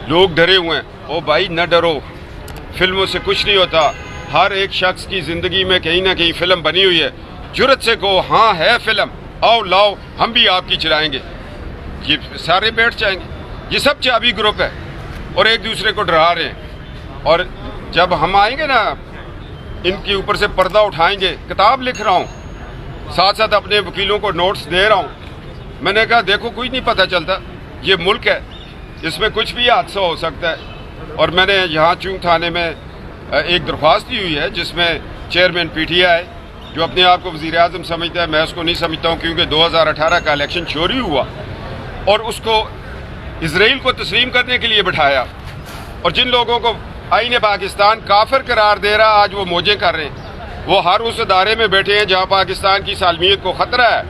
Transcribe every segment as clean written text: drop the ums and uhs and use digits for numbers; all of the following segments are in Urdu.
لوگ ڈرے ہوئے ہیں. او بھائی نہ ڈرو, فلموں سے کچھ نہیں ہوتا. ہر ایک شخص کی زندگی میں کہیں نہ کہیں فلم بنی ہوئی ہے. جرت سے کہو ہاں ہے فلم, آؤ لاؤ ہم بھی آپ کی چلائیں گے. یہ سارے بیٹھ جائیں گے. یہ سب چابی گروپ ہے اور ایک دوسرے کو ڈرا رہے ہیں. اور جب ہم آئیں گے نا, ان کے اوپر سے پردہ اٹھائیں گے. کتاب لکھ رہا ہوں, ساتھ ساتھ اپنے وکیلوں کو نوٹس دے رہا ہوں. میں نے کہا دیکھو کچھ نہیں پتہ چلتا, یہ ملک ہے, اس میں کچھ بھی حادثہ ہو سکتا ہے. اور میں نے یہاں چونگ تھانے میں ایک درخواست دی ہوئی ہے جس میں چیئرمین پی ٹی آئی جو اپنے آپ کو وزیر اعظم سمجھتا ہے, میں اس کو نہیں سمجھتا ہوں, کیونکہ 2018 کا الیکشن چوری ہوا اور اس کو اسرائیل کو تسلیم کرنے کے لیے بٹھایا. اور جن لوگوں کو آئین پاکستان کافر قرار دے رہا, آج وہ موجیں کر رہے ہیں. وہ ہر اس ادارے میں بیٹھے ہیں جہاں پاکستان کی سالمیت کو خطرہ ہے.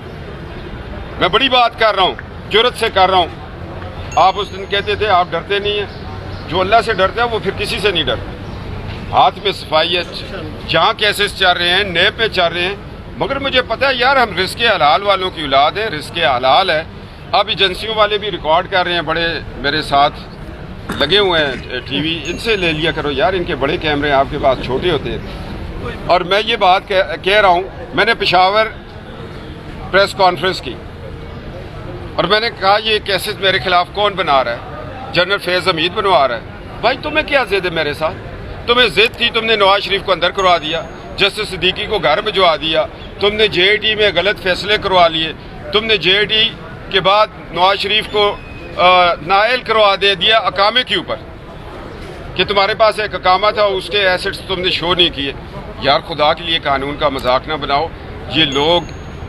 میں بڑی بات کر رہا ہوں, جرت سے کر رہا ہوں. آپ اس دن کہتے تھے آپ ڈرتے نہیں ہیں. جو اللہ سے ڈرتا ہے وہ پھر کسی سے نہیں ڈرتا. ہاتھ میں صفائی ہے, جہاں کیسز چل رہے ہیں نیب پہ چل رہے ہیں. مگر مجھے پتہ ہے یار, ہم رزق حلال والوں کی اولاد ہیں, رزق حلال ہے. اب ایجنسیوں والے بھی ریکارڈ کر رہے ہیں, بڑے میرے ساتھ لگے ہوئے ہیں ٹی وی, ان سے لے لیا کرو یار, ان کے بڑے کیمرے آپ کے پاس چھوٹے ہوتے ہیں. اور میں یہ بات کہہ رہا ہوں, میں نے پشاور پریس کانفرنس کی اور میں نے کہا یہ کیسز میرے خلاف کون بنا رہا ہے؟ جنرل فیض حمید بنوا رہا ہے. بھائی تمہیں کیا ضد ہے میرے ساتھ؟ تمہیں ضد تھی, تم نے نواز شریف کو اندر کروا دیا, جسٹس صدیقی کو گھر بھجوا دیا, تم نے جے آئی ٹی میں غلط فیصلے کروا لیے, تم نے جے آئی ٹی کے بعد نواز شریف کو نائل کروا دیا اقامے کے اوپر کہ تمہارے پاس ایک اقامہ تھا, اس کے ایسٹس تم نے شو نہیں کیے. یار خدا کے لیے قانون کا مذاق نہ بناؤ. یہ لوگ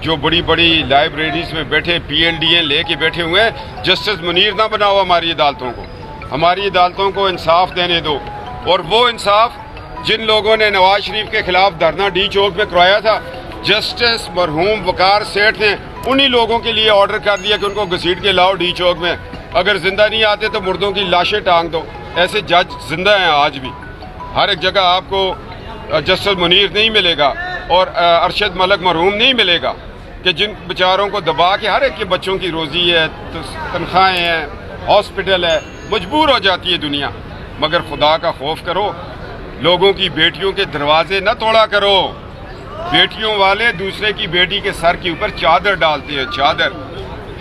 جو بڑی بڑی لائبریریز میں بیٹھے پی ایل ڈی اے لے کے بیٹھے ہوئے ہیں, جسٹس منیر نہ بناؤ ہماری عدالتوں کو. ہماری عدالتوں کو انصاف دینے دو. اور وہ انصاف جن لوگوں نے نواز شریف کے خلاف دھرنا ڈی چوک میں کروایا تھا, جسٹس مرحوم وقار سیٹھ نے انہی لوگوں کے لیے آرڈر کر دیا کہ ان کو گھسیٹ کے لاؤ ڈی چوک میں. اگر زندہ نہیں آتے تو مردوں کی لاشیں ٹانگ دو. ایسے جج زندہ ہیں آج بھی. ہر ایک جگہ آپ کو جسٹس منیر نہیں ملے گا اور ارشد ملک مرحوم نہیں ملے گا کہ جن بیچاروں کو دبا کے, ہر ایک کے بچوں کی روزی ہے, تنخواہیں ہیں, ہاسپٹل ہے, مجبور ہو جاتی ہے دنیا. مگر خدا کا خوف کرو, لوگوں کی بیٹیوں کے دروازے نہ توڑا کرو. بیٹیوں والے دوسرے کی بیٹی کے سر کے اوپر چادر ڈالتے ہیں, چادر.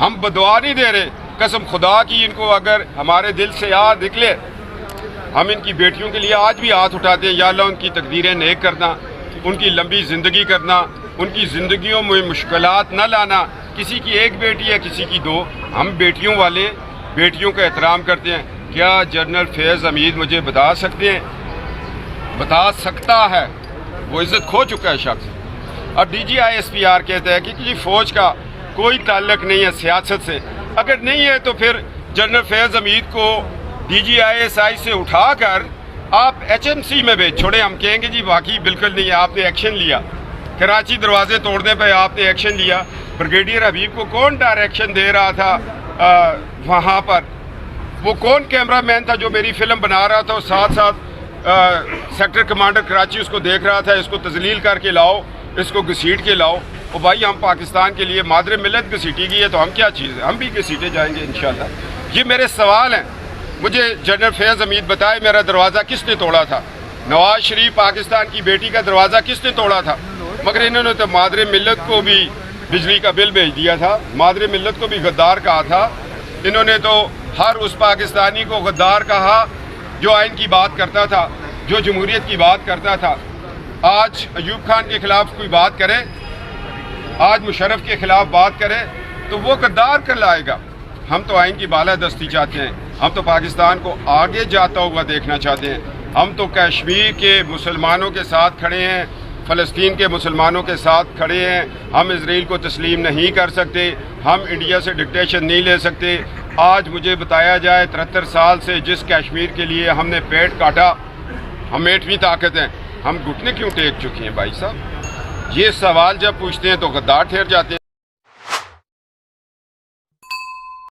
ہم بدعا نہیں دے رہے, قسم خدا کی ان کو اگر ہمارے دل سے یاد نکلے, ہم ان کی بیٹیوں کے لیے آج بھی ہاتھ اٹھاتے ہیں. یا اللہ ان کی تقدیریں نیک کرنا, ان کی لمبی زندگی کرنا, ان کی زندگیوں میں مشکلات نہ لانا. کسی کی ایک بیٹی ہے, کسی کی دو. ہم بیٹیوں والے بیٹیوں کا احترام کرتے ہیں. کیا جنرل فیض حمید مجھے بتا سکتے ہیں, بتا سکتا ہے؟ وہ عزت کھو چکا ہے شخص. اب D G I S P R کہتا ہے کہ جی فوج کا کوئی تعلق نہیں ہے سیاست سے. اگر نہیں ہے تو پھر جنرل فیض حمید کو D G I S I سے اٹھا کر آپ ایچ ایم سی میں بھیج چھوڑیں. ہم کہیں گے جی واقعی بالکل نہیں ہے, آپ نے ایکشن لیا. کراچی دروازے توڑنے پہ آپ نے ایکشن لیا. بریگیڈیئر حبیب کو کون ڈائریکشن دے رہا تھا وہاں پر؟ وہ کون کیمرہ مین تھا جو میری فلم بنا رہا تھا اور ساتھ ساتھ سیکٹر کمانڈر کراچی اس کو دیکھ رہا تھا, اس کو تذلیل کر کے لاؤ, اس کو گھسیٹ کے لاؤ. اور بھائی ہم پاکستان کے لیے مادر ملت گھسیٹی گئی ہے تو ہم کیا چیز ہے, ہم بھی گھسیٹے جائیں گے انشاءاللہ. یہ میرے سوال ہیں. مجھے جنرل فیض حمید بتائے میرا دروازہ کس نے توڑا تھا؟ نواز شریف پاکستان کی بیٹی کا دروازہ کس نے توڑا تھا؟ مگر انہوں نے تو مادر ملت کو بھی بجلی کا بل بھیج دیا تھا, مادر ملت کو بھی غدار کہا تھا. انہوں نے تو ہر اس پاکستانی کو غدار کہا جو آئین کی بات کرتا تھا, جو جمہوریت کی بات کرتا تھا. آج ایوب خان کے خلاف کوئی بات کرے, آج مشرف کے خلاف بات کرے تو وہ غدار کر لائے گا. ہم تو آئین کی بالادستی چاہتے ہیں, ہم تو پاکستان کو آگے جاتا ہوا دیکھنا چاہتے ہیں. ہم تو کشمیر کے مسلمانوں کے ساتھ کھڑے ہیں, فلسطین کے مسلمانوں کے ساتھ کھڑے ہیں. ہم اسرائیل کو تسلیم نہیں کر سکتے, ہم انڈیا سے ڈکٹیشن نہیں لے سکتے. آج مجھے بتایا جائے 73 سال سے جس کشمیر کے لیے ہم نے پیٹ کاٹا, ہم 8ویں طاقت ہیں, ہم گھٹنے کیوں ٹیک چکے ہیں؟ بھائی صاحب یہ سوال جب پوچھتے ہیں تو غدار ٹھہر جاتے ہیں.